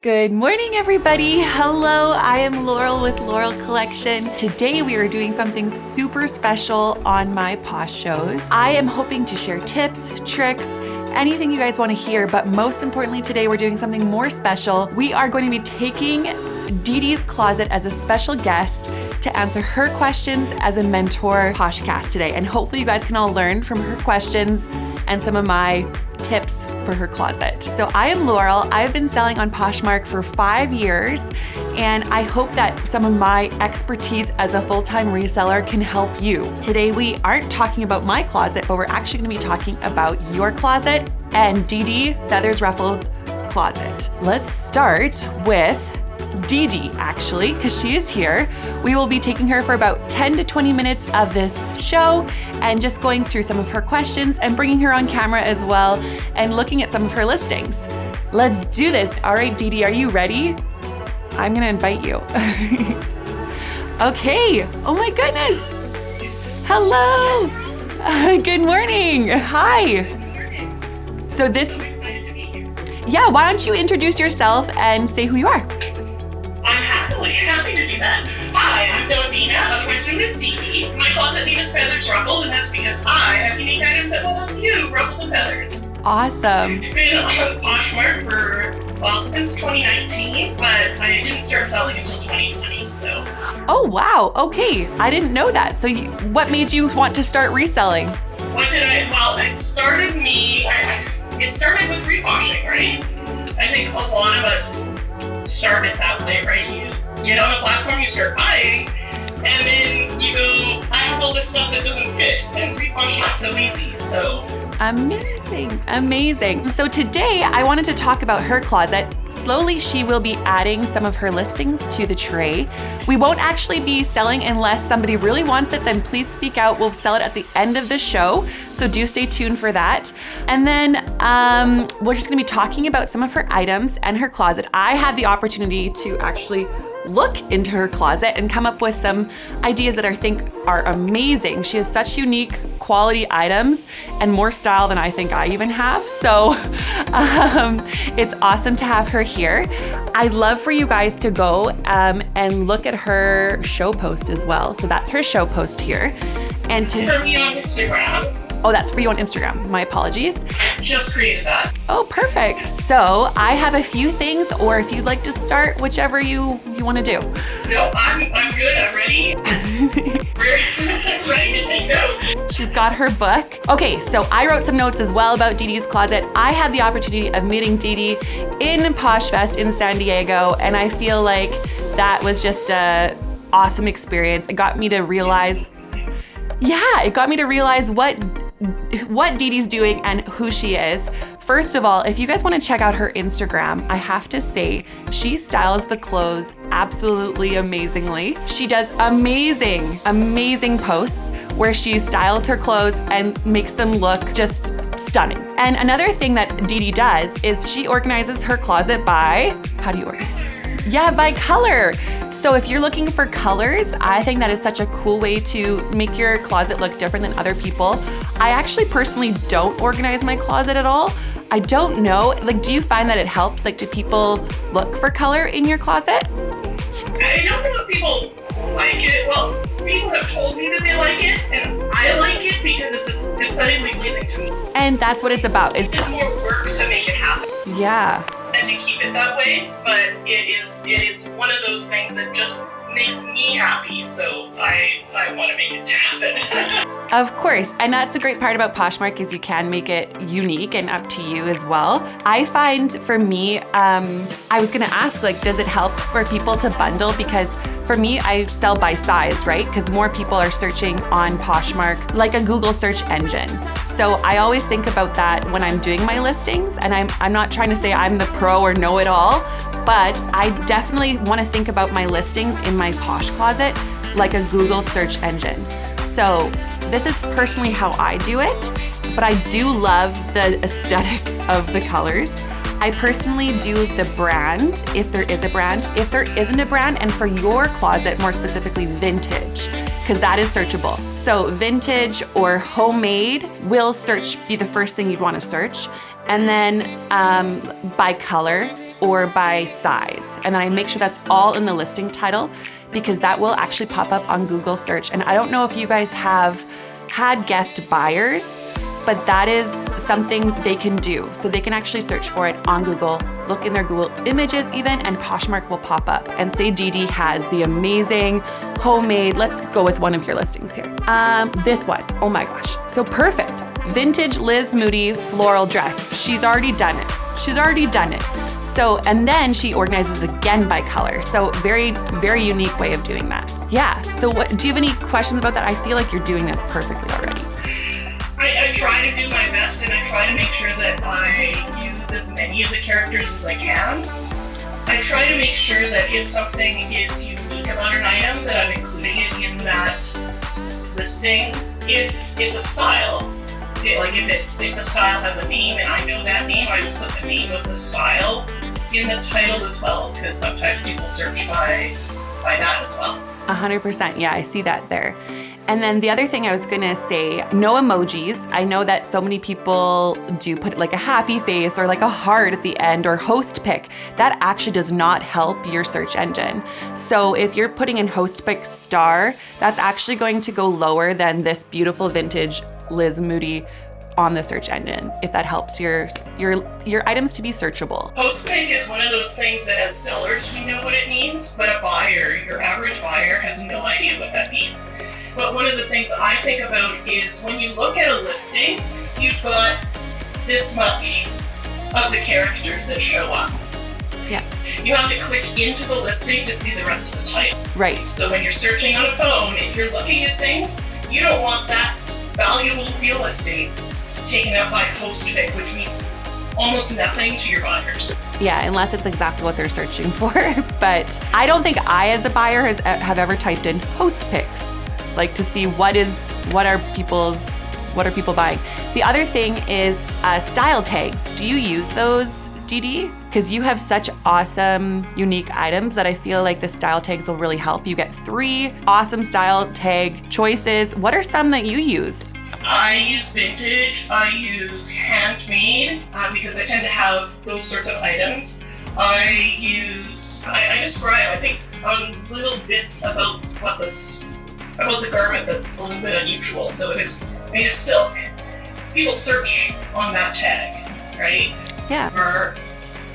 Good morning, everybody. Hello, I am Laurel with Lorel Collection. Today we are doing something super special on my Posh shows. I am hoping to share tips, tricks, anything you guys want to hear, but most importantly today we're doing something more special. We are going to be taking Dee Dee's closet as a special guest to answer her questions as a mentor Poshcast today. And hopefully you guys can all learn from her questions and some of my tips for her closet. So I am Laurel. I've been selling on Poshmark for 5 years, and I hope that some of my expertise as a full-time reseller can help you. Today we aren't talking about my closet, but we're actually going to be talking about your closet and Dee Dee Feathersruffled closet. Let's start with Dee Dee, actually, because she is here. We will be taking her for about 10 to 20 minutes of this show and just going through some of her questions and bringing her on camera as well and looking at some of her listings. Let's do this. All right, Dee Dee, are you ready? I'm gonna invite you. Okay. Oh my goodness. Hello. Good morning. Hi. So yeah, why don't you introduce yourself and say who you are? I'm happy to do that. Hi, I'm DawnDena, otherwise known as Dee Dee. My closet name is Feathersruffled, and that's because I have unique items that will help you ruffle some feathers. Awesome. Been on Poshmark since 2019, but I didn't start selling until 2020, so. Oh, wow. Okay. I didn't know that. So what made you want to start reselling? It started with reposhing, right? I think a lot of us started that way, right? You get on a platform, you start buying, and then you go, I have all this stuff that doesn't fit, and reposhing is so easy, so. Amazing. So today I wanted to talk about her closet. Slowly she will be adding some of her listings to the tray. We won't actually be selling unless somebody really wants it, then please speak out. We'll sell it at the end of the show, so do stay tuned for that. And then we're just gonna be talking about some of her items and her closet. I had the opportunity to actually look into her closet and come up with some ideas that I think are amazing. She has such unique quality items and more style than I think I even have. So it's awesome to have her here. I'd love for you guys to go and look at her show post as well. So that's her show post here. And for me on Instagram. Oh, that's for you on Instagram. My apologies. I just created that. Oh, perfect. So I have a few things, or if you'd like to start, whichever you want to do. No, I'm good. I'm ready. We're ready to take notes. She's got her book. Okay, so I wrote some notes as well about Dee Dee's closet. I had the opportunity of meeting Dee Dee in Poshfest in San Diego, and I feel like that was just an awesome experience. It got me to realize, what Dee Dee's doing and who she is. First of all, if you guys want to check out her Instagram, I have to say she styles the clothes absolutely amazingly. She does amazing posts where she styles her clothes and makes them look just stunning. And another thing that Dee Dee does is she organizes her closet by, how do you organize? Yeah, by color. So if you're looking for colors, I think that is such a cool way to make your closet look different than other people. I actually personally don't organize my closet at all. I don't know, do you find that it helps? Do people look for color in your closet? I don't know if people like it. Well, people have told me that they like it, and I like it because it's just aesthetically pleasing to me. And that's what it's about. It's more work to make it happen. Yeah. And to keep it that way, but it is one of those things that just makes me happy, so I want to make it happen. Of course, and that's the great part about Poshmark is you can make it unique and up to you as well. I find for me, I was gonna ask, does it help for people to bundle? Because for me, I sell by size, right? Because more people are searching on Poshmark, like a Google search engine. So I always think about that when I'm doing my listings, and I'm not trying to say I'm the pro or know it all, but I definitely want to think about my listings in my Posh closet like a Google search engine. So this is personally how I do it, but I do love the aesthetic of the colors. I personally do the brand, if there is a brand. If there isn't a brand, and for your closet, more specifically vintage, because that is searchable. So vintage or homemade will be the first thing you'd want to search. And then by color, or by size. And then I make sure that's all in the listing title because that will actually pop up on Google search. And I don't know if you guys have had guest buyers, but that is something they can do. So they can actually search for it on Google, look in their Google images even, and Poshmark will pop up and say Dee Dee has the amazing homemade, let's go with one of your listings here. This one, oh my gosh, so perfect. Vintage Liz Moody floral dress. She's already done it. So, and then she organizes again by color. So very, very unique way of doing that. Yeah, so do you have any questions about that? I feel like you're doing this perfectly already. I try to do my best, and I try to make sure that I use as many of the characters as I can. I try to make sure that if something is unique about an item, that I'm including it in that listing. If it's a style, if the style has a name and I know that name, I will put the name of the style in the title as well, because sometimes people search by that as well. 100%, yeah, I see that there. And then the other thing I was gonna say, no emojis. I know that so many people do put like a happy face or like a heart at the end or host pick. That actually does not help your search engine. So if you're putting in host pick star, that's actually going to go lower than this beautiful vintage Liz Moody on the search engine, if that helps your items to be searchable. Host pick is one of those things that as sellers we know what it means, but a buyer, your average buyer, has no idea what that means. But one of the things I think about is when you look at a listing, you've got this much of the characters that show up. Yeah. You have to click into the listing to see the rest of the title. Right. So when you're searching on a phone, if you're looking at things, you don't want that valuable real estate taken up by host pick, which means almost nothing to your buyers. Yeah, unless it's exactly what they're searching for. But I don't think I, as a buyer, have ever typed in host picks, like to see what are people buying. The other thing is style tags. Do you use those, Dee Dee? Because you have such awesome, unique items that I feel like the style tags will really help. You get 3 awesome style tag choices. What are some that you use? I use vintage, I use handmade, because I tend to have those sorts of items. I describe, I think, little bits about the garment that's a little bit unusual. So if it's made of silk, people search on that tag, right? Yeah. Or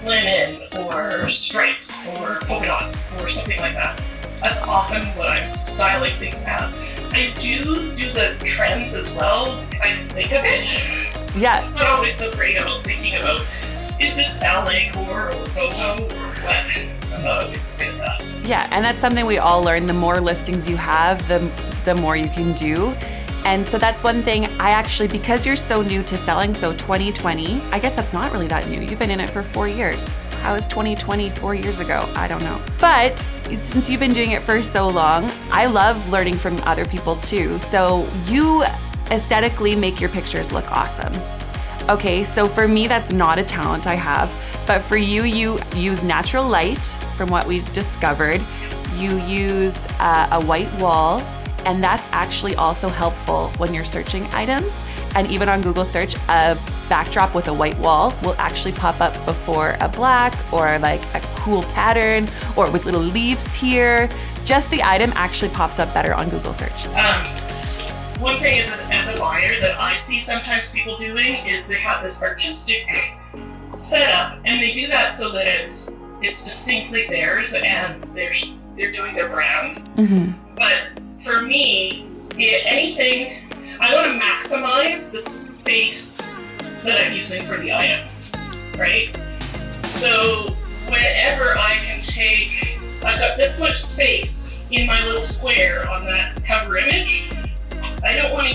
linen, or stripes, or polka dots, or something like that. That's often what I'm styling things as. I do the trends as well, if I can think of it. Yeah. I'm not always so great about thinking about, is this ballet core or boho or what? I'm not always so good at that. Yeah, and that's something we all learn. The more listings you have, the more you can do. And so that's one thing I actually, because you're so new to selling, so 2020, I guess that's not really that new. You've been in it for 4 years. How was 2020 4 years ago? I don't know. But since you've been doing it for so long, I love learning from other people too. So you aesthetically make your pictures look awesome. Okay, so for me, that's not a talent I have. But for you, you use natural light from what we discovered. You use a white wall. And that's actually also helpful when you're searching items. And even on Google search, a backdrop with a white wall will actually pop up before a black or like a cool pattern or with little leaves here. Just the item actually pops up better on Google search. One thing is, as a buyer that I see sometimes people doing is they have this artistic setup, and they do that so that it's distinctly theirs and they're doing their brand. Mm-hmm. But for me, anything, I want to maximize the space that I'm using for the item, right? So whenever I can I've got this much space in my little square on that cover image, I don't want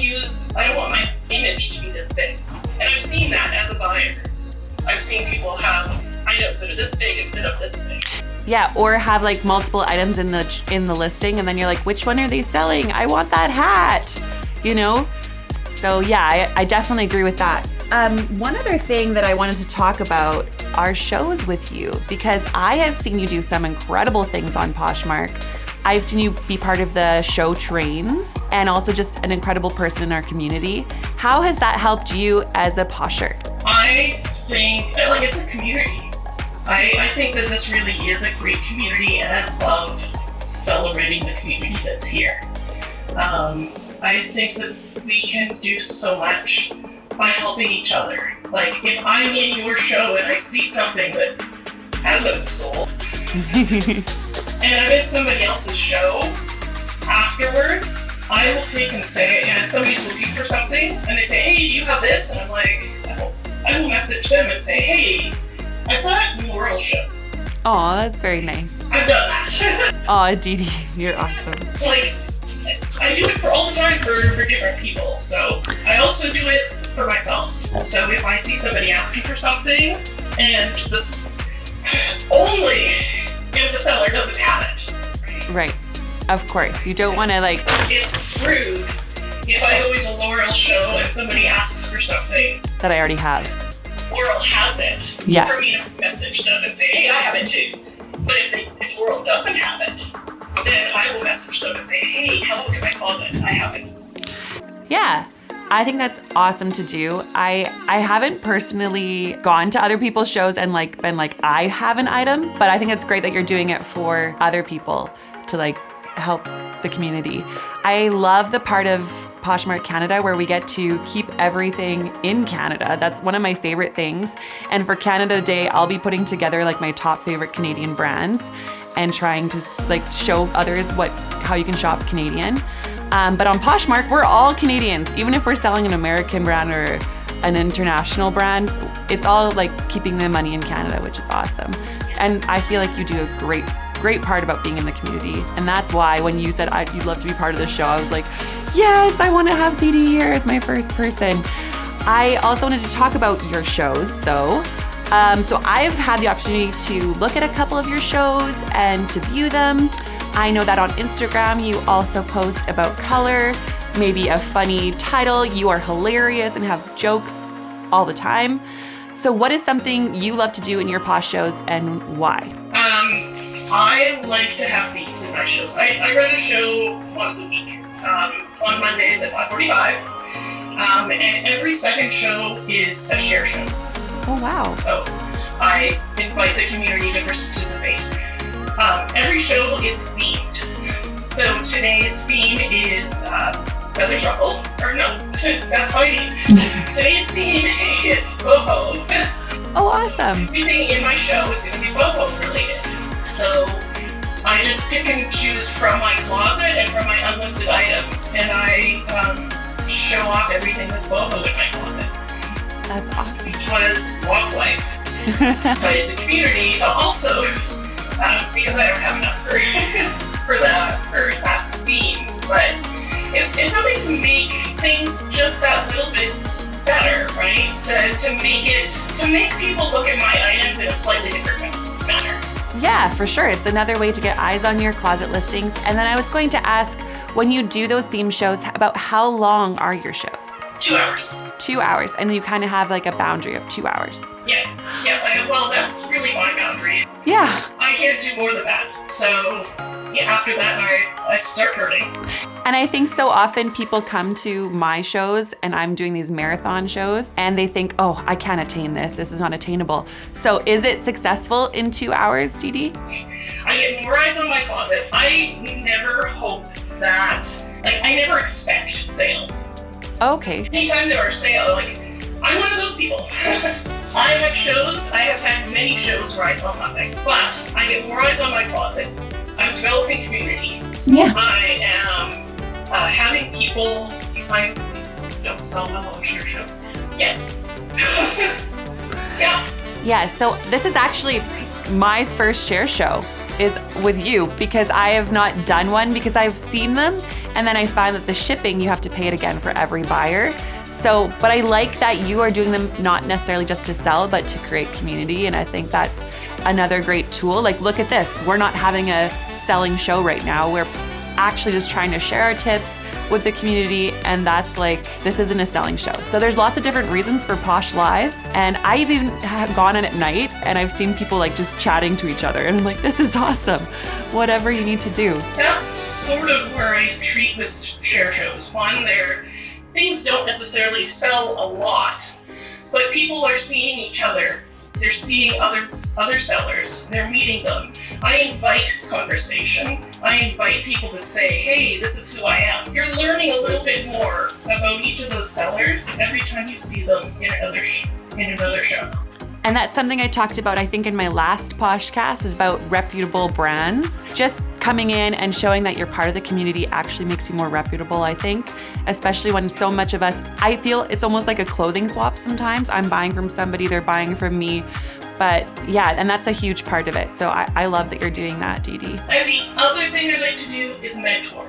my image to be this big. And I've seen that as a buyer. I've seen people have items that are this big instead of this big. Yeah, or have like multiple items in the listing, and then you're like, which one are they selling? I want that hat, you know? So yeah, I definitely agree with that. One other thing that I wanted to talk about are shows with you, because I have seen you do some incredible things on Poshmark. I've seen you be part of the show trains and also just an incredible person in our community. How has that helped you as a Posher? I think, like, it's a community. I think that this really is a great community, and I love celebrating the community that's here. I think that we can do so much by helping each other. Like, if I'm in your show and I see something that hasn't sold, and I'm in somebody else's show afterwards, I will take and say, and somebody's looking for something, and they say, hey, do you have this? And I'm like, I will message them and say, hey, I saw it in Lorel's show. Aw, that's very nice. I've done that. Aw, Dee Dee, you're awesome. Like, I do it for all the time for different people, so I also do it for myself. So if I see somebody asking for something, and this only if the seller doesn't have it. Right. Of course. You don't want to like... It's rude if I go into Lorel's show and somebody asks for something that I already have. Laurel has it. Yeah. For me to message them and say, hey, I have it too. But if Laurel doesn't have it, then I will message them and say, hey, have a look at my closet. I have it. Yeah. I think that's awesome to do. I haven't personally gone to other people's shows and like been like, I have an item, but I think it's great that you're doing it for other people to like help the community. I love the part of Poshmark Canada where we get to keep everything in Canada. That's one of my favorite things. And for Canada Day, I'll be putting together like my top favorite Canadian brands and trying to like show others how you can shop Canadian. But on Poshmark, we're all Canadians. Even if we're selling an American brand or an international brand, it's all like keeping the money in Canada, which is awesome. And I feel like you do a great part about being in the community. And that's why when you said you'd love to be part of the show, I was like, yes, I want to have Dee Dee here as my first person. I also wanted to talk about your shows though. So I've had the opportunity to look at a couple of your shows and to view them. I know that on Instagram, you also post about color, maybe a funny title. You are hilarious and have jokes all the time. So what is something you love to do in your Posh shows and why? I like to have themes in my shows. I run a show once a week on Mondays at 5:45, and every second show is a share show. Oh, wow. So I invite the community to participate. Every show is themed. So today's theme is Feathersruffled. Or no, that's my theme. Today's theme is boho. Oh, awesome. Everything in my show is going to be boho related. So I just pick and choose from my closet and from my unlisted items, and I show off everything that's boho in my closet. That's awesome. Was walk life. But the community to also, because I don't have enough for that theme, but it's something to make things just that little bit better, right? To make people look at my items in a slightly different manner. Yeah, for sure. It's another way to get eyes on your closet listings. And then I was going to ask, when you do those theme shows, about how long are your shows? 2 hours. 2 hours, and you kind of have like a boundary of 2 hours. Yeah. Well, that's really my boundary. Yeah. I can't do more than that. So yeah, after that, I start hurting. And I think so often people come to my shows and I'm doing these marathon shows and they think, oh, I can't attain this. This is not attainable. So is it successful in 2 hours, Dee Dee? I get more eyes on my closet. I never hope that, I never expect sales. Okay. Anytime there are sales, I'm one of those people. I have had many shows where I sell nothing, but I get more eyes on my closet. I'm developing community. Yeah. I am having people find things don't sell well on share shows. Yes. Yeah. Yeah, so this is actually my first share show is with you because I have not done one because I've seen them and then I find that the shipping, you have to pay it again for every buyer. So, but I like that you are doing them not necessarily just to sell, but to create community. And I think that's another great tool. Look at this. We're not having a selling show right now. We're actually just trying to share our tips with the community. And that's this isn't a selling show. So there's lots of different reasons for Posh Lives. And I've even gone on at night and I've seen people just chatting to each other. And I'm like, this is awesome. Whatever you need to do. That's sort of where I treat with share shows. One, things don't necessarily sell a lot, but people are seeing each other They're seeing other sellers. They're meeting them. I invite conversation. I invite people to say, hey, this is who I am. You're learning a little bit more about each of those sellers every time you see them in another show. And that's something I talked about, I think, in my last Poshcast, is about reputable brands. Just coming in and showing that you're part of the community actually makes you more reputable, I think, especially when so much of us, I feel it's almost like a clothing swap sometimes. I'm buying from somebody, they're buying from me. But yeah, and that's a huge part of it. So I love that you're doing that, Dee Dee. And the other thing I like to do is mentor.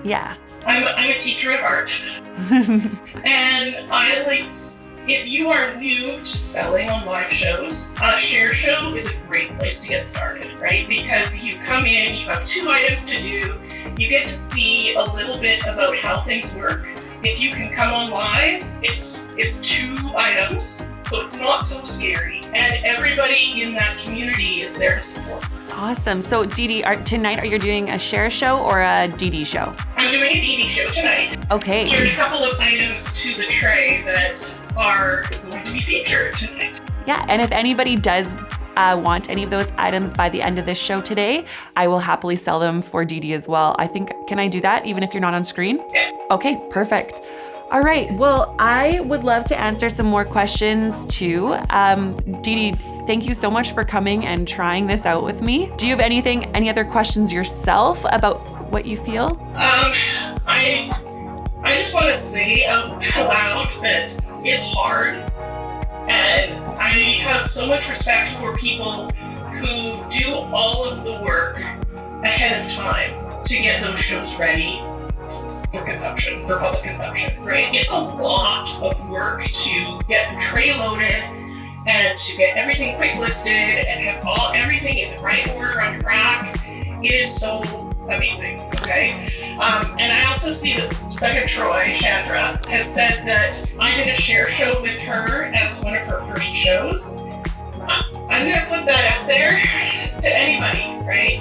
Yeah. I'm a teacher at heart. And I like, if you are new to selling on live shows, a share show is a great place to get started, right? Because you come in, you have 2 items to do, you get to see a little bit about how things work. If you can come on live, it's 2 items, so it's not so scary. And everybody in that community is there to support. Awesome. So Dee Dee, tonight are you doing a share show or a Dee Dee show? I'm doing a Dee Dee show tonight. Okay. There's a couple of items to the tray that are going to be featured tonight. Yeah, and if anybody does want any of those items by the end of this show today, I will happily sell them for Dee Dee as well. I think, can I do that even if you're not on screen? Yeah. Okay, perfect. All right, well, I would love to answer some more questions too. Dee Dee, thank you so much for coming and trying this out with me. Do you have any other questions yourself about what you feel? I just want to say out loud that it's hard, and I have so much respect for people who do all of the work ahead of time to get those shows ready for consumption, for public consumption, right? It's a lot of work to get the tray loaded and to get everything quick listed and have everything in the right order on your rack. It is so amazing, okay? And I also see that second Troy, Chandra, has said that I did a share show with her as one of her first shows. I'm gonna put that out there to anybody, right?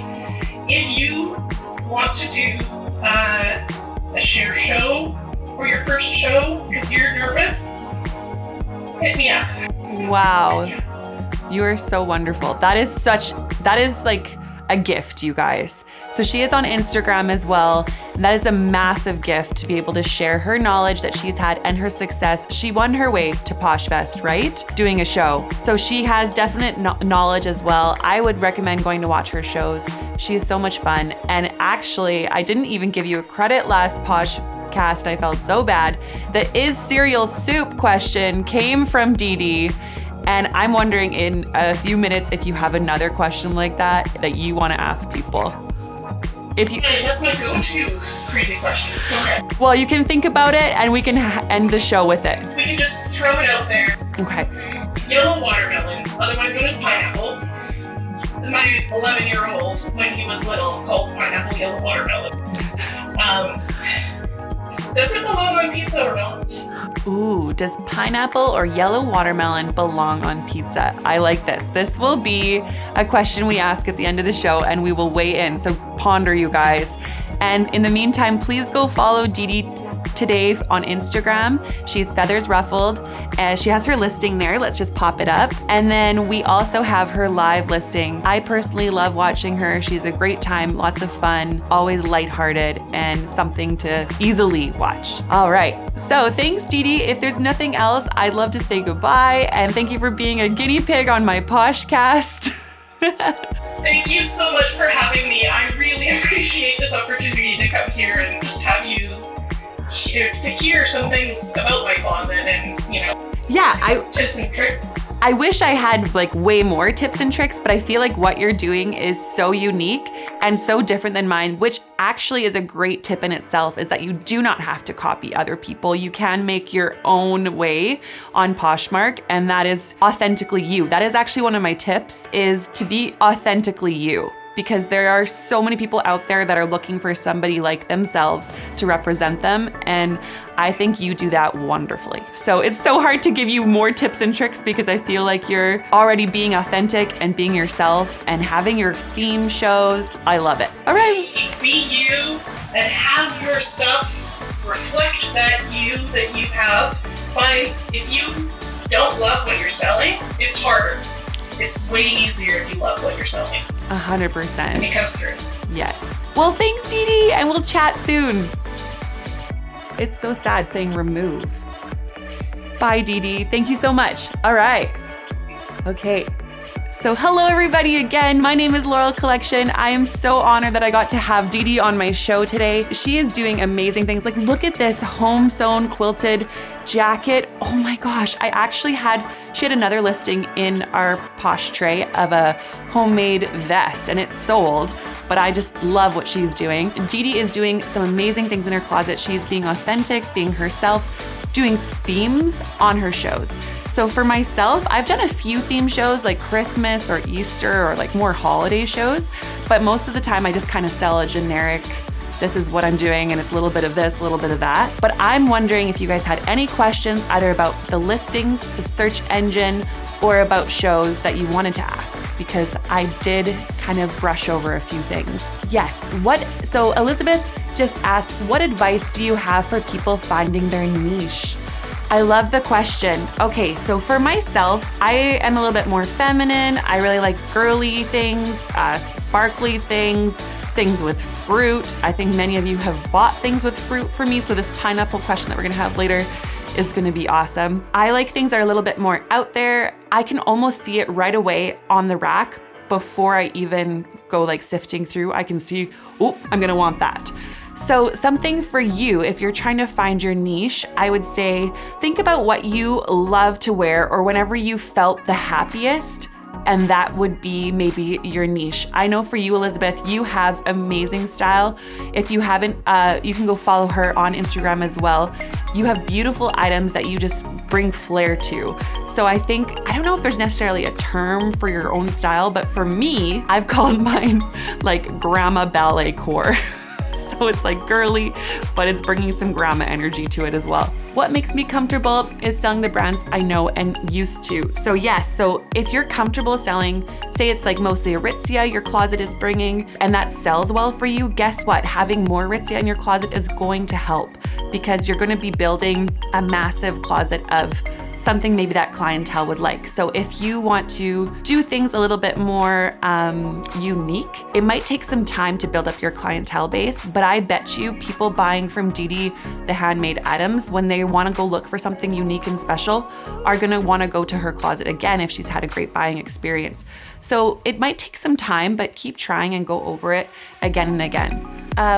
If you want to do a share show for your first show because you're nervous, hit me up. Wow, you are so wonderful. That is like a gift, you guys. So she is on Instagram as well. And that is a massive gift to be able to share her knowledge that she's had and her success. She won her way to Poshfest, right? Doing a show. So she has definite knowledge as well. I would recommend going to watch her shows. She is so much fun. And actually, I didn't even give you a credit last Poshcast. I felt so bad. The is cereal soup question came from Dee Dee. And I'm wondering in a few minutes if you have another question like that you want to ask people. Hey, that's my go-to crazy question. Okay. Well, you can think about it and we can end the show with it. We can just throw it out there. Okay. Yellow watermelon, otherwise known as pineapple. My 11-year-old, when he was little, called pineapple yellow watermelon. Does it belong on pizza or not? Ooh, does pineapple or yellow watermelon belong on pizza? I like this. This will be a question we ask at the end of the show and we will weigh in. So ponder, you guys. And in the meantime, please go follow Dee Dee today on Instagram. She's Feathersruffled and she has her listing there. Let's just pop it up. And then we also have her live listing. I personally love watching her. She's a great time, lots of fun, always lighthearted and something to easily watch. All right. So thanks, Dee Dee. If there's nothing else, I'd love to say goodbye and thank you for being a guinea pig on my Poshcast. Thank you so much for having me. I really appreciate this opportunity to come here and just have you to hear some things about my closet and, tips and tricks. I wish I had like way more tips and tricks, but I feel like what you're doing is so unique and so different than mine, which actually is a great tip in itself, is that you do not have to copy other people. You can make your own way on Poshmark, and that is authentically you. That is actually one of my tips, is to be authentically you. Because there are so many people out there that are looking for somebody like themselves to represent them. And I think you do that wonderfully. So it's so hard to give you more tips and tricks because I feel like you're already being authentic and being yourself and having your theme shows. I love it. All right. Be you and have your stuff reflect that you have. If you don't love what you're selling, it's harder. it's way easier if you love what you're selling. 100%. And it comes through. Yes. Well, thanks, Dee Dee, and we'll chat soon. It's so sad saying remove. Bye, Dee Dee. Thank you so much. All right. Okay. So hello everybody again. My name is Lorel Collection. I am so honored that I got to have Dee Dee on my show today. She is doing amazing things. Like, look at this home sewn quilted jacket. Oh my gosh. She had another listing in our Posh tray of a homemade vest, and it's sold, but I just love what she's doing. Dee Dee is doing some amazing things in her closet. She's being authentic, being herself, doing themes on her shows. So for myself, I've done a few theme shows like Christmas or Easter or like more holiday shows, but most of the time I just kind of sell a generic, this is what I'm doing and it's a little bit of this, a little bit of that. But I'm wondering if you guys had any questions either about the listings, the search engine, or about shows that you wanted to ask, because I did kind of brush over a few things. Yes, so Elizabeth just asked, what advice do you have for people finding their niche? I love the question. Okay, so for myself, I am a little bit more feminine. I really like girly things, sparkly things with fruit. I think many of you have bought things with fruit for me, so this pineapple question that we're gonna have later is gonna be awesome. I like things that are a little bit more out there. I can almost see it right away on the rack before I even go like sifting through. I can see, oh, I'm gonna want that. So something for you, if you're trying to find your niche, I would say, think about what you love to wear or whenever you felt the happiest, and that would be maybe your niche. I know for you, Elizabeth, you have amazing style. If you haven't, you can go follow her on Instagram as well. You have beautiful items that you just bring flair to. So I don't know if there's necessarily a term for your own style, but for me, I've called mine like grandma ballet core. So it's like girly, but it's bringing some grandma energy to it as well. What makes me comfortable is selling the brands I know and used to. So yes, so if you're comfortable selling, say it's like mostly Aritzia your closet is bringing, and that sells well for you, guess what? Having more Aritzia in your closet is going to help, because you're going to be building a massive closet of something maybe that clientele would like. So if you want to do things a little bit more unique, it might take some time to build up your clientele base, but I bet you people buying from Dee Dee the handmade items, when they want to go look for something unique and special, are going to want to go to her closet again if she's had a great buying experience. So it might take some time, but keep trying and go over it again and again.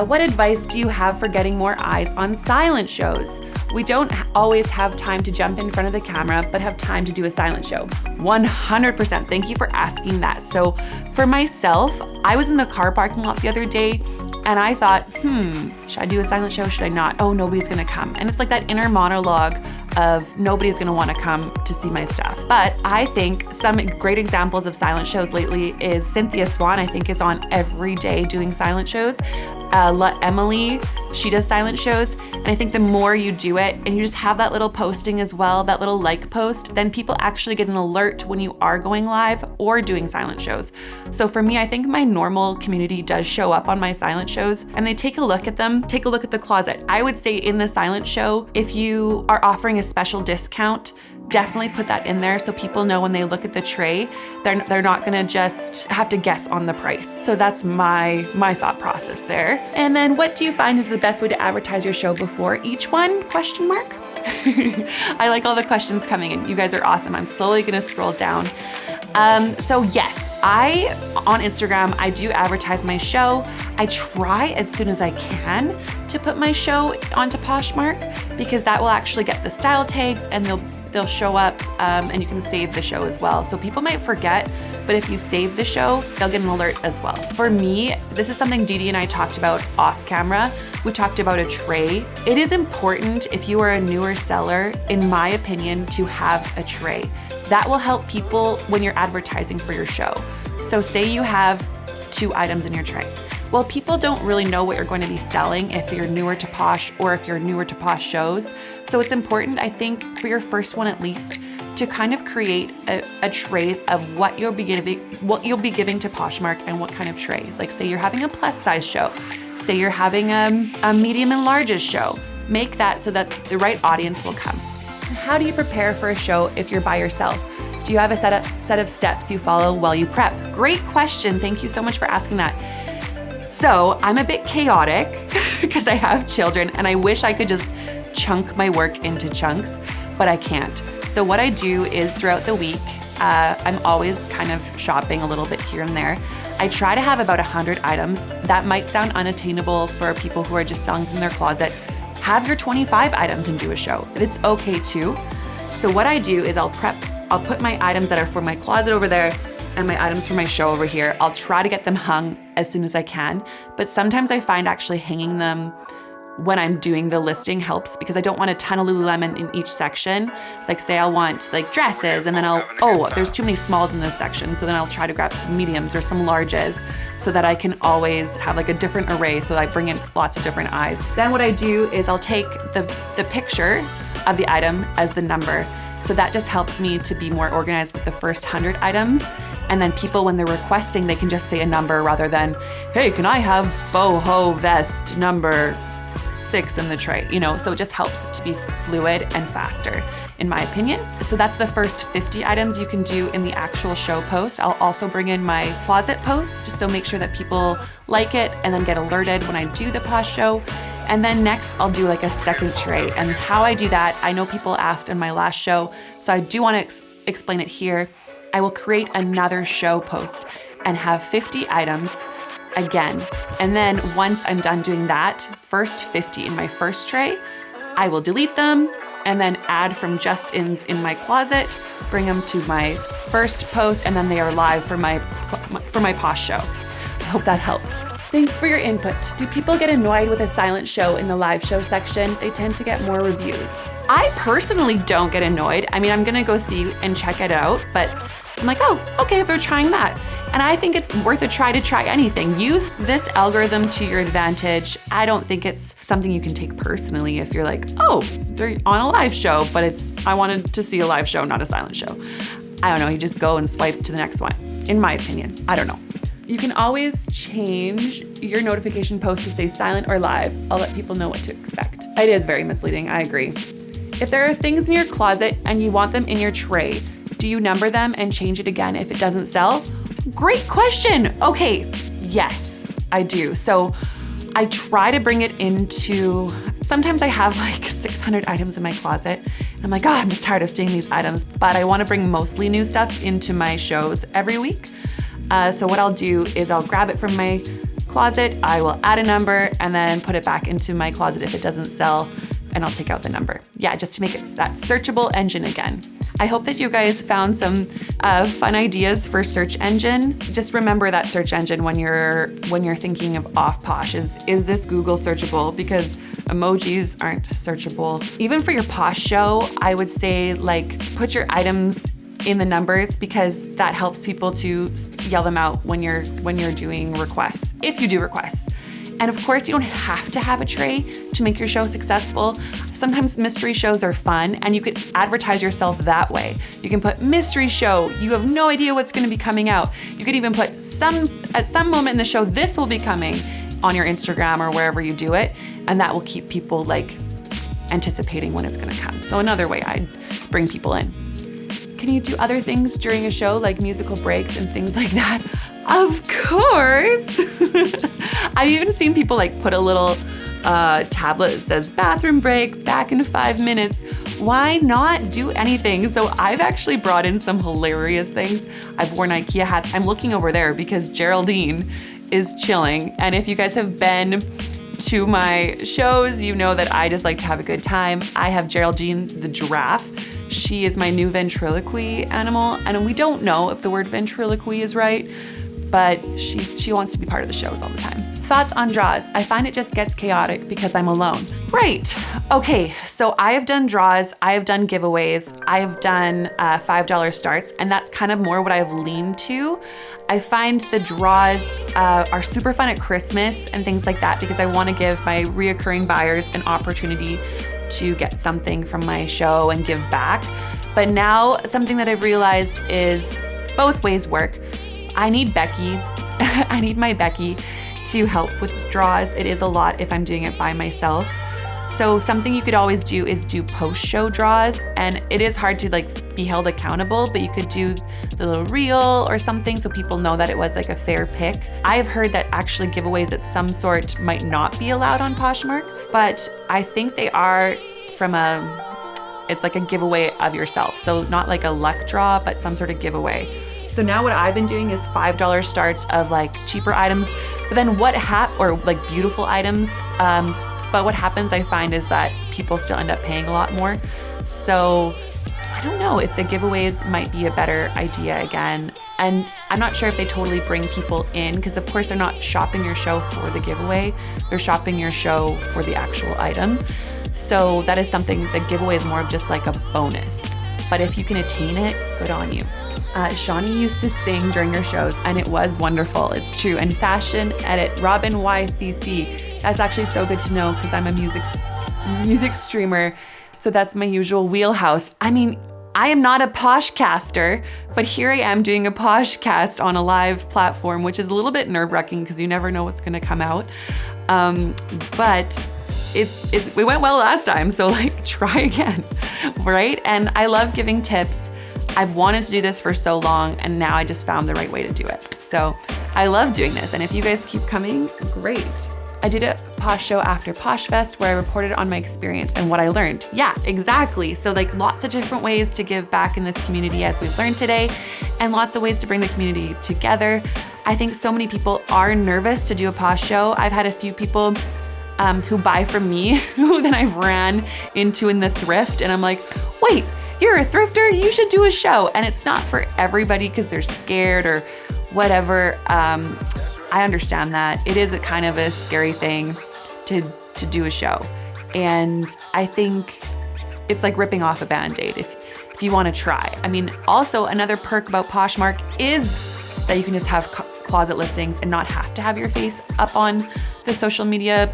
What advice do you have for getting more eyes on silent shows? We don't always have time to jump in front of the camera, but have time to do a silent show. 100%. Thank you for asking that. So for myself, I was in the car parking lot the other day and I thought, should I do a silent show? Should I not? Oh, nobody's gonna come. And it's like that inner monologue of nobody's gonna wanna come to see my stuff. But I think some great examples of silent shows lately is Cynthia Swan, I think, is on every day doing silent shows. Emily, she does silent shows. And I think the more you do it and you just have that little posting as well, that little like post, then people actually get an alert when you are going live or doing silent shows. So for me, I think my normal community does show up on my silent shows and they take a look at them, take a look at the closet. I would say in the silent show, if you are offering a special discount, definitely put that in there so people know when they look at the tray, they're not gonna just have to guess on the price. So that's my thought process there. And then what do you find is the best way to advertise your show before each one? ? I like all the questions coming in. You guys are awesome. I'm slowly gonna scroll down. So yes, on Instagram, I do advertise my show. I try as soon as I can to put my show onto Poshmark, because that will actually get the style tags and they'll show up, and you can save the show as well. So people might forget, but if you save the show, they'll get an alert as well. For me, this is something Dee Dee and I talked about off camera. We talked about a tray. It is important, if you are a newer seller, in my opinion, to have a tray. That will help people when you're advertising for your show. So say you have 2 items in your tray. Well, people don't really know what you're going to be selling if you're newer to Posh or if you're newer to Posh shows. So it's important, I think, for your first one at least, to kind of create a tray of what you'll be giving to Poshmark and what kind of tray. Like say you're having a plus size show, say you're having a medium and largest show. Make that so that the right audience will come. How do you prepare for a show if you're by yourself? Do you have a set of steps you follow while you prep? Great question. Thank you so much for asking that. So I'm a bit chaotic because I have children and I wish I could just chunk my work into chunks, but I can't. So what I do is throughout the week, I'm always kind of shopping a little bit here and there. I try to have about 100 items. That might sound unattainable for people who are just selling from their closet. Have your 25 items and do a show. It's okay too. So what I do is I'll put my items that are for my closet over there and my items for my show over here. I'll try to get them hung as soon as I can, but sometimes I find actually hanging them when I'm doing the listing helps because I don't want a ton of Lululemon in each section. Like say I'll want like dresses and then there's too many smalls in this section. So then I'll try to grab some mediums or some larges so that I can always have like a different array so I bring in lots of different eyes. Then what I do is I'll take the picture of the item as the number. So that just helps me to be more organized with the first 100 items. And then people, when they're requesting, they can just say a number rather than, hey, can I have boho vest number 6 in the tray, so it just helps it to be fluid and faster, in my opinion. So that's the first 50 items you can do in the actual show post. I'll also bring in my closet post, so make sure that people like it and then get alerted when I do the Posh show. And then next I'll do like a second tray. And how I do that, I know people asked in my last show, so I do want to explain it here. I will create another show post and have 50 items again. And then once I'm done doing that, first 50 in my first tray, I will delete them and then add from just-ins in my closet, bring them to my first post, and then they are live for my Posh show. I hope that helps. Thanks for your input. Do people get annoyed with a silent show in the live show section? They tend to get more reviews. I personally don't get annoyed. I mean, I'm gonna go see and check it out, but I'm like, oh, okay, they're trying that. And I think it's worth a try to try anything. Use this algorithm to your advantage. I don't think it's something you can take personally if you're like, oh, they're on a live show, but I wanted to see a live show, not a silent show. I don't know, you just go and swipe to the next one, in my opinion. I don't know. You can always change your notification post to say silent or live. I'll let people know what to expect. It is very misleading, I agree. If there are things in your closet and you want them in your tray, do you number them and change it again if it doesn't sell? Great question. Okay, yes, I do. So I try to bring it into, sometimes I have like 600 items in my closet. And I'm like, I'm just tired of seeing these items, but I want to bring mostly new stuff into my shows every week. So what I'll do is I'll grab it from my closet, I will add a number and then put it back into my closet if it doesn't sell, and I'll take out the number. Yeah, just to make it that searchable engine again. I hope that you guys found some fun ideas for search engine. Just remember that search engine when you're thinking of off Posh. Is this Google searchable? Because emojis aren't searchable. Even for your Posh show, I would say like put your items in the numbers because that helps people to yell them out when you're doing requests, if you do requests. And of course, you don't have to have a tray to make your show successful. Sometimes mystery shows are fun and you could advertise yourself that way. You can put mystery show, you have no idea what's gonna be coming out. You could even put at some moment in the show, this will be coming on your Instagram or wherever you do it. And that will keep people like anticipating when it's gonna come. So another way I'd bring people in. Can you do other things during a show like musical breaks and things like that? Of course. I've even seen people like put a little tablet that says bathroom break, back in 5 minutes. Why not do anything? So I've actually brought in some hilarious things. I've worn IKEA hats. I'm looking over there because Geraldine is chilling. And if you guys have been to my shows, you know that I just like to have a good time. I have Geraldine the giraffe. She is my new ventriloquy animal, and we don't know if the word ventriloquy is right, but she wants to be part of the shows all the time. Thoughts on draws? I find it just gets chaotic because I'm alone. Right, okay, so I have done draws, I have done giveaways, I have done $5 starts, and that's kind of more what I've leaned to. I find the draws are super fun at Christmas and things like that because I want to give my reoccurring buyers an opportunity to get something from my show and give back. But now something that I've realized is both ways work. I need Becky. I need my Becky to help with draws. It is a lot if I'm doing it by myself. So something you could always do is do post-show draws, and it is hard to like be held accountable, but you could do the little reel or something so people know that it was like a fair pick. I've heard that actually giveaways at some sort might not be allowed on Poshmark, but I think they are from it's like a giveaway of yourself. So not like a luck draw, but some sort of giveaway. So now what I've been doing is $5 starts of like cheaper items, but then or like beautiful items. But what happens I find is that people still end up paying a lot more. So I don't know if the giveaways might be a better idea again. And I'm not sure if they totally bring people in, because of course they're not shopping your show for the giveaway. They're shopping your show for the actual item. So that is something, the giveaway is more of just like a bonus. But if you can attain it, good on you. Shawnee used to sing during your shows and it was wonderful. It's true. And fashion edit, Robin YCC. That's actually so good to know because I'm a music streamer. So that's my usual wheelhouse. I mean, I am not a Poshcaster, but here I am doing a Poshcast on a live platform, which is a little bit nerve-wracking because you never know what's gonna come out. But we went well last time, so like try again, right? And I love giving tips. I've wanted to do this for so long and now I just found the right way to do it. So I love doing this. And if you guys keep coming, great. I did a Posh show after Poshfest where I reported on my experience and what I learned. Yeah, exactly. So like lots of different ways to give back in this community as we've learned today, and lots of ways to bring the community together. I think so many people are nervous to do a Posh show. I've had a few people who buy from me who then I've ran into in the thrift, and I'm like, wait, you're a thrifter, you should do a show. And it's not for everybody because they're scared or whatever. I understand that. It is a kind of a scary thing to do a show. And I think it's like ripping off a Band-Aid if you want to try. I mean, also another perk about Poshmark is that you can just have closet listings and not have to have your face up on the social media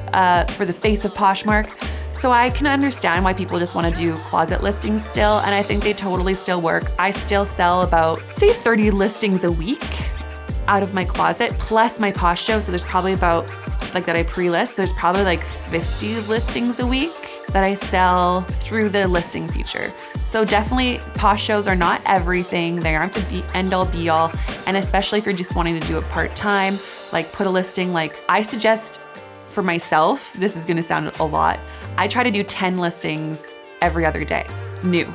for the face of Poshmark. So I can understand why people just want to do closet listings still, and I think they totally still work. I still sell about, say, 30 listings a week out of my closet, plus my Posh show. So there's probably about, like that I pre-list, there's probably like 50 listings a week that I sell through the listing feature. So definitely Posh shows are not everything. They aren't the end all be all. And especially if you're just wanting to do it part-time, like put a listing, like I suggest for myself, this is gonna sound a lot, I try to do 10 listings every other day, new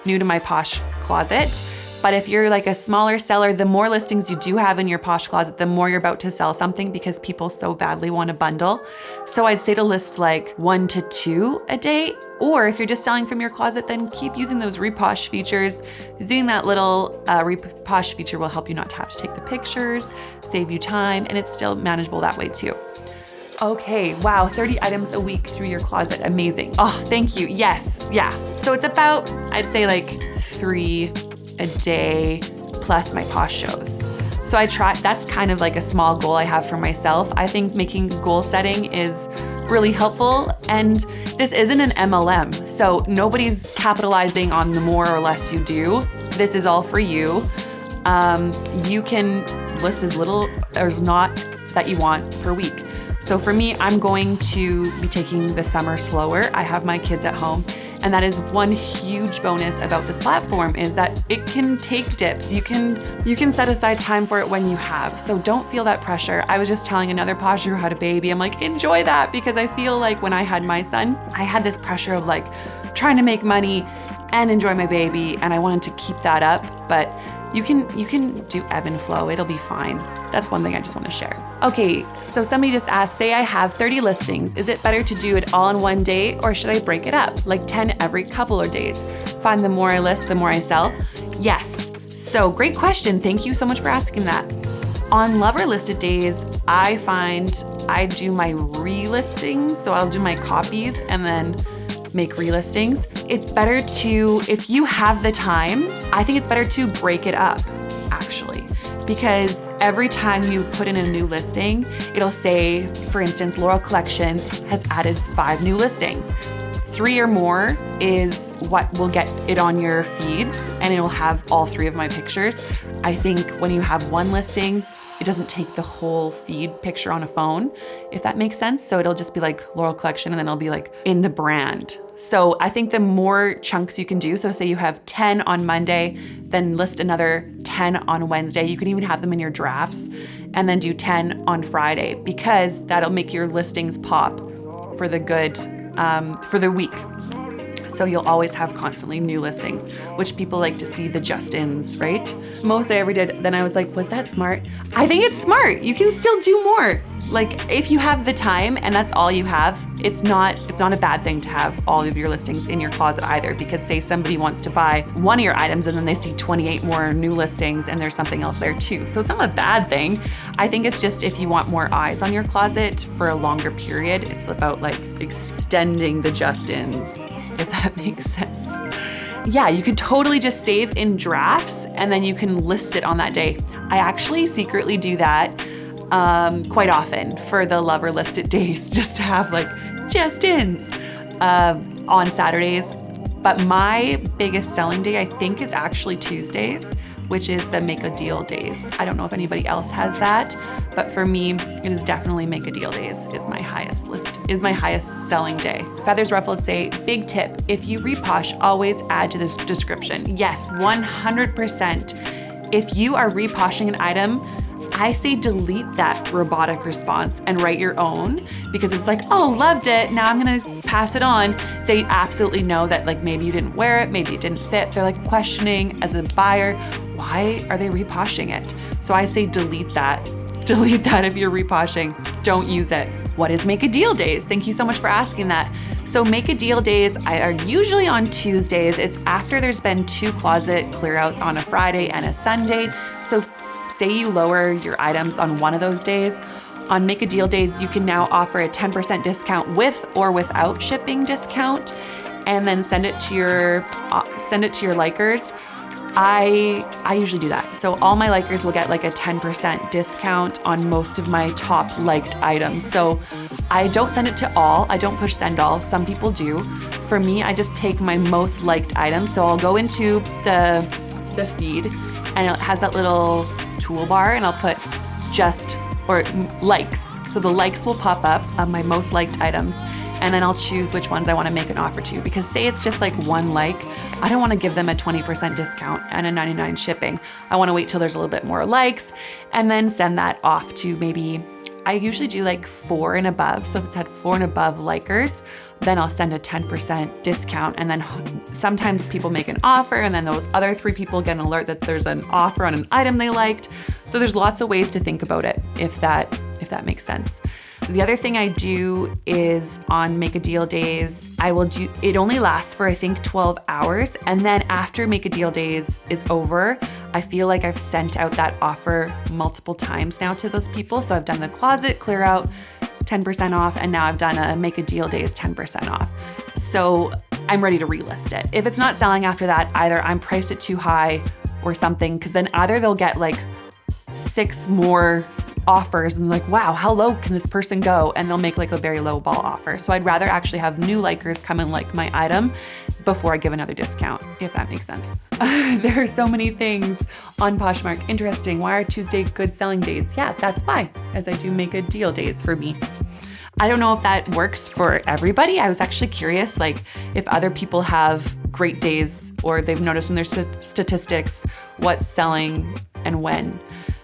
to my Posh closet. But if you're like a smaller seller, the more listings you do have in your Posh closet, the more you're about to sell something because people so badly want to bundle. So I'd say to list like 1 to 2 a day. Or if you're just selling from your closet, then keep using those reposh features. Doing that little reposh feature will help you not to have to take the pictures, save you time, and it's still manageable that way too. Okay, wow, 30 items a week through your closet, amazing. Oh, thank you, yes, yeah. So it's about, I'd say like 3 a day plus my Posh shows. So that's kind of like a small goal I have for myself. I think making goal setting is really helpful, and this isn't an MLM, so nobody's capitalizing on the more or less you do. This is all for you. You can list as little or as not that you want per week. So for me, I'm going to be taking the summer slower. I have my kids at home, and that is one huge bonus about this platform is that it can take dips. You can set aside time for it when you have. So don't feel that pressure. I was just telling another Posh who had a baby, I'm like, enjoy that, because I feel like when I had my son, I had this pressure of like trying to make money and enjoy my baby, and I wanted to keep that up. But you can do ebb and flow. It'll be fine. That's one thing I just want to share. Okay, so somebody just asked, say I have 30 listings. Is it better to do it all in one day, or should I break it up, like 10 every couple of days? Find the more I list, the more I sell? Yes. So great question. Thank you so much for asking that. On lover listed days, I find I do my relistings. So I'll do my copies and then make relistings. It's better to, if you have the time, I think it's better to break it up, actually. Because every time you put in a new listing, it'll say, for instance, Lorel Collection has added 5 new listings. 3 or more is what will get it on your feeds, and it'll have all 3 of my pictures. I think when you have one listing, it doesn't take the whole feed picture on a phone, if that makes sense. So it'll just be like Lorel Collection, and then it'll be like in the brand. So I think the more chunks you can do, so say you have 10 on Monday, then list another 10 on Wednesday. You can even have them in your drafts and then do 10 on Friday, because that'll make your listings pop for the good, for the week. So you'll always have constantly new listings, which people like to see the just-ins, right? Mostly I ever did, then I was like, was that smart? I think it's smart. You can still do more. Like if you have the time and that's all you have, it's not a bad thing to have all of your listings in your closet either, because say somebody wants to buy one of your items and then they see 28 more new listings and there's something else there too. So it's not a bad thing. I think it's just if you want more eyes on your closet for a longer period, it's about like extending the just-ins, if that makes sense. Yeah, you could totally just save in drafts and then you can list it on that day. I actually secretly do that quite often for the lover listed days, just to have like just-ins on Saturdays. But my biggest selling day, I think, is actually Tuesdays, which is the make a deal days. I don't know if anybody else has that, but for me, it is definitely make a deal days is my highest selling day. Feathersruffled say, big tip, if you reposh, always add to this description. Yes, 100%. If you are reposhing an item, I say delete that robotic response and write your own, because it's like, oh, loved it, now I'm gonna pass it on. They absolutely know that like maybe you didn't wear it, maybe it didn't fit. They're like questioning as a buyer, why are they reposhing it? So I say delete that. Delete that if you're reposhing, don't use it. What is make a deal days? Thank you so much for asking that. So make a deal days are usually on Tuesdays. It's after there's been 2 closet clear outs on a Friday and a Sunday. So say you lower your items on one of those days, on Make a Deal days, you can now offer a 10% discount with or without shipping discount, and then send it to your likers. I usually do that. So all my likers will get like a 10% discount on most of my top liked items. So I don't send it to all. I don't push send all. Some people do. For me, I just take my most liked items. So I'll go into the feed, and it has that little toolbar, and I'll put just, or likes. So the likes will pop up of my most liked items, and then I'll choose which ones I want to make an offer to, because say it's just like one like, I don't want to give them a 20% discount and a $99 shipping. I want to wait till there's a little bit more likes and then send that off to maybe, I usually do like 4 and above. So if it's had 4 and above likers, then I'll send a 10% discount. And then sometimes people make an offer, and then those other 3 people get an alert that there's an offer on an item they liked. So there's lots of ways to think about it, if that makes sense. The other thing I do is on Make a Deal days, it only lasts for I think 12 hours. And then after Make a Deal days is over, I feel like I've sent out that offer multiple times now to those people. So I've done the closet clear out 10% off, and now I've done a Make a Deal days 10% off. So I'm ready to relist it. If it's not selling after that, either I'm priced it too high or something, because then either they'll get like 6 more offers and like, wow, how low can this person go? And they'll make like a very low ball offer. So I'd rather actually have new likers come and like my item before I give another discount, if that makes sense. There are so many things on Poshmark. Interesting. Why are Tuesday good selling days? Yeah, that's why, as I do Make a Deal days for me. I don't know if that works for everybody. I was actually curious, like if other people have great days or they've noticed in their statistics what's selling and when.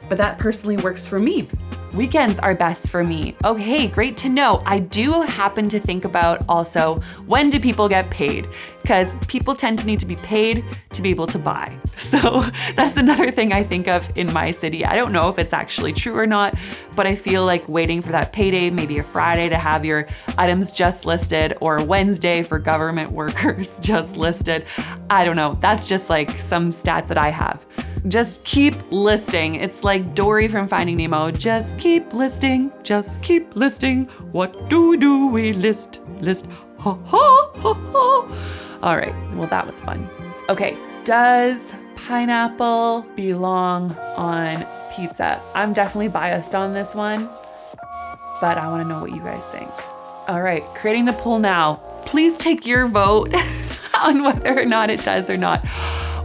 But that personally works for me. Weekends are best for me. Okay, great to know. I do happen to think about also, when do people get paid? Because people tend to need to be paid to be able to buy. So that's another thing I think of in my city. I don't know if it's actually true or not, but I feel like waiting for that payday, maybe a Friday to have your items just listed, or a Wednesday for government workers just listed. I don't know. That's just like some stats that I have. Just keep listing. It's like Dory from Finding Nemo. Just keep listing. Just keep listing. What do we list? List. Ha ha ha ha. All right. Well, that was fun. Okay. Does pineapple belong on pizza? I'm definitely biased on this one, but I want to know what you guys think. All right. Creating the poll now. Please take your vote on whether or not it does or not.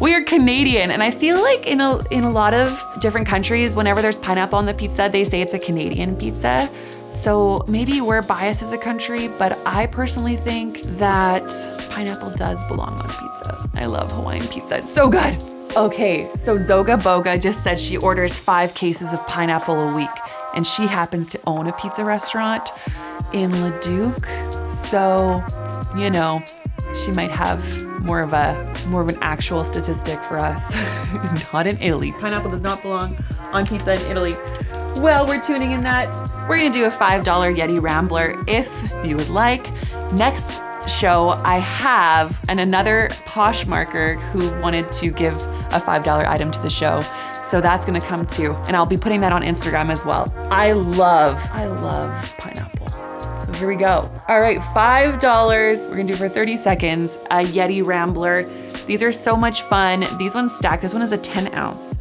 We are Canadian, and I feel like in a lot of different countries, whenever there's pineapple on the pizza, they say it's a Canadian pizza. So maybe we're biased as a country, but I personally think that pineapple does belong on pizza. I love Hawaiian pizza. It's so good. Okay, so Zoga Boga just said she orders 5 cases of pineapple a week, and she happens to own a pizza restaurant in Leduc. So, you know, she might have more of an actual statistic for us. Not in Italy. Pineapple does not belong on pizza in Italy. Well, we're tuning in that. We're gonna do a $5 Yeti Rambler if you would like. Next show, I have another Poshmarker who wanted to give a $5 item to the show. So that's gonna come too. And I'll be putting that on Instagram as well. I love pineapple. So here we go. All right, $5. We're gonna do for 30 seconds, a Yeti Rambler. These are so much fun. These ones stack. This one is a 10 ounce.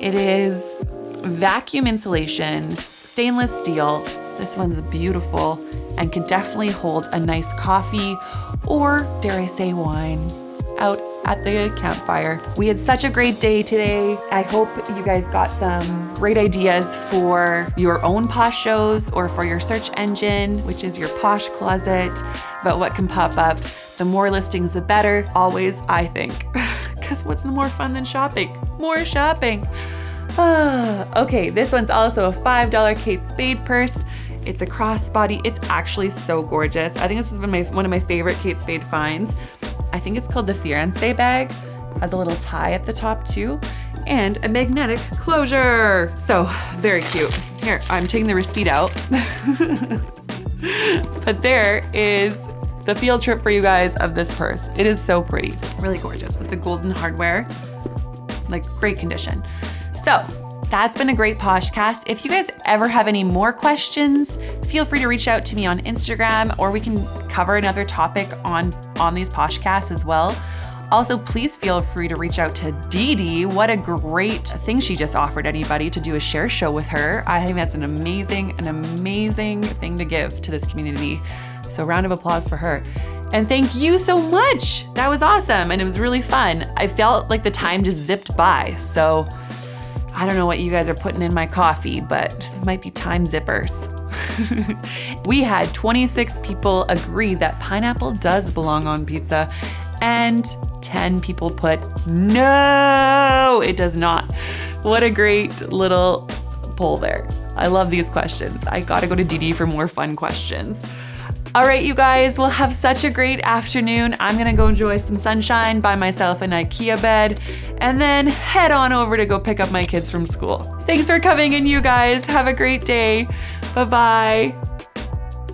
It is vacuum insulation, stainless steel. This one's beautiful and can definitely hold a nice coffee or, dare I say, wine out at the campfire. We had such a great day today. I hope you guys got some great ideas for your own Posh shows or for your search engine, which is your Posh closet, about what can pop up. The more listings, the better. Always, I think. Because what's more fun than shopping? More shopping. Okay, this one's also a $5 Kate Spade purse. It's a crossbody. It's actually so gorgeous. I think this is one of my favorite Kate Spade finds. I think it's called the Fiance bag. Has a little tie at the top too, and a magnetic closure. So very cute. Here, I'm taking the receipt out. But there is the field trip for you guys of this purse. It is so pretty, really gorgeous with the golden hardware, like great condition. So that's been a great Poshcast. If you guys ever have any more questions, feel free to reach out to me on Instagram, or we can cover another topic on these Poshcasts as well. Also, please feel free to reach out to Dee Dee. What a great thing she just offered anybody to do a share show with her. I think that's an amazing thing to give to this community. So round of applause for her. And thank you so much. That was awesome. And it was really fun. I felt like the time just zipped by. So I don't know what you guys are putting in my coffee, but it might be time zippers. We had 26 people agree that pineapple does belong on pizza, and 10 people put, no, it does not. What a great little poll there. I love these questions. I gotta go to Dee Dee for more fun questions. All right, you guys, we'll have such a great afternoon. I'm gonna go enjoy some sunshine, buy myself an IKEA bed, and then head on over to go pick up my kids from school. Thanks for coming in, you guys. Have a great day. Bye-bye.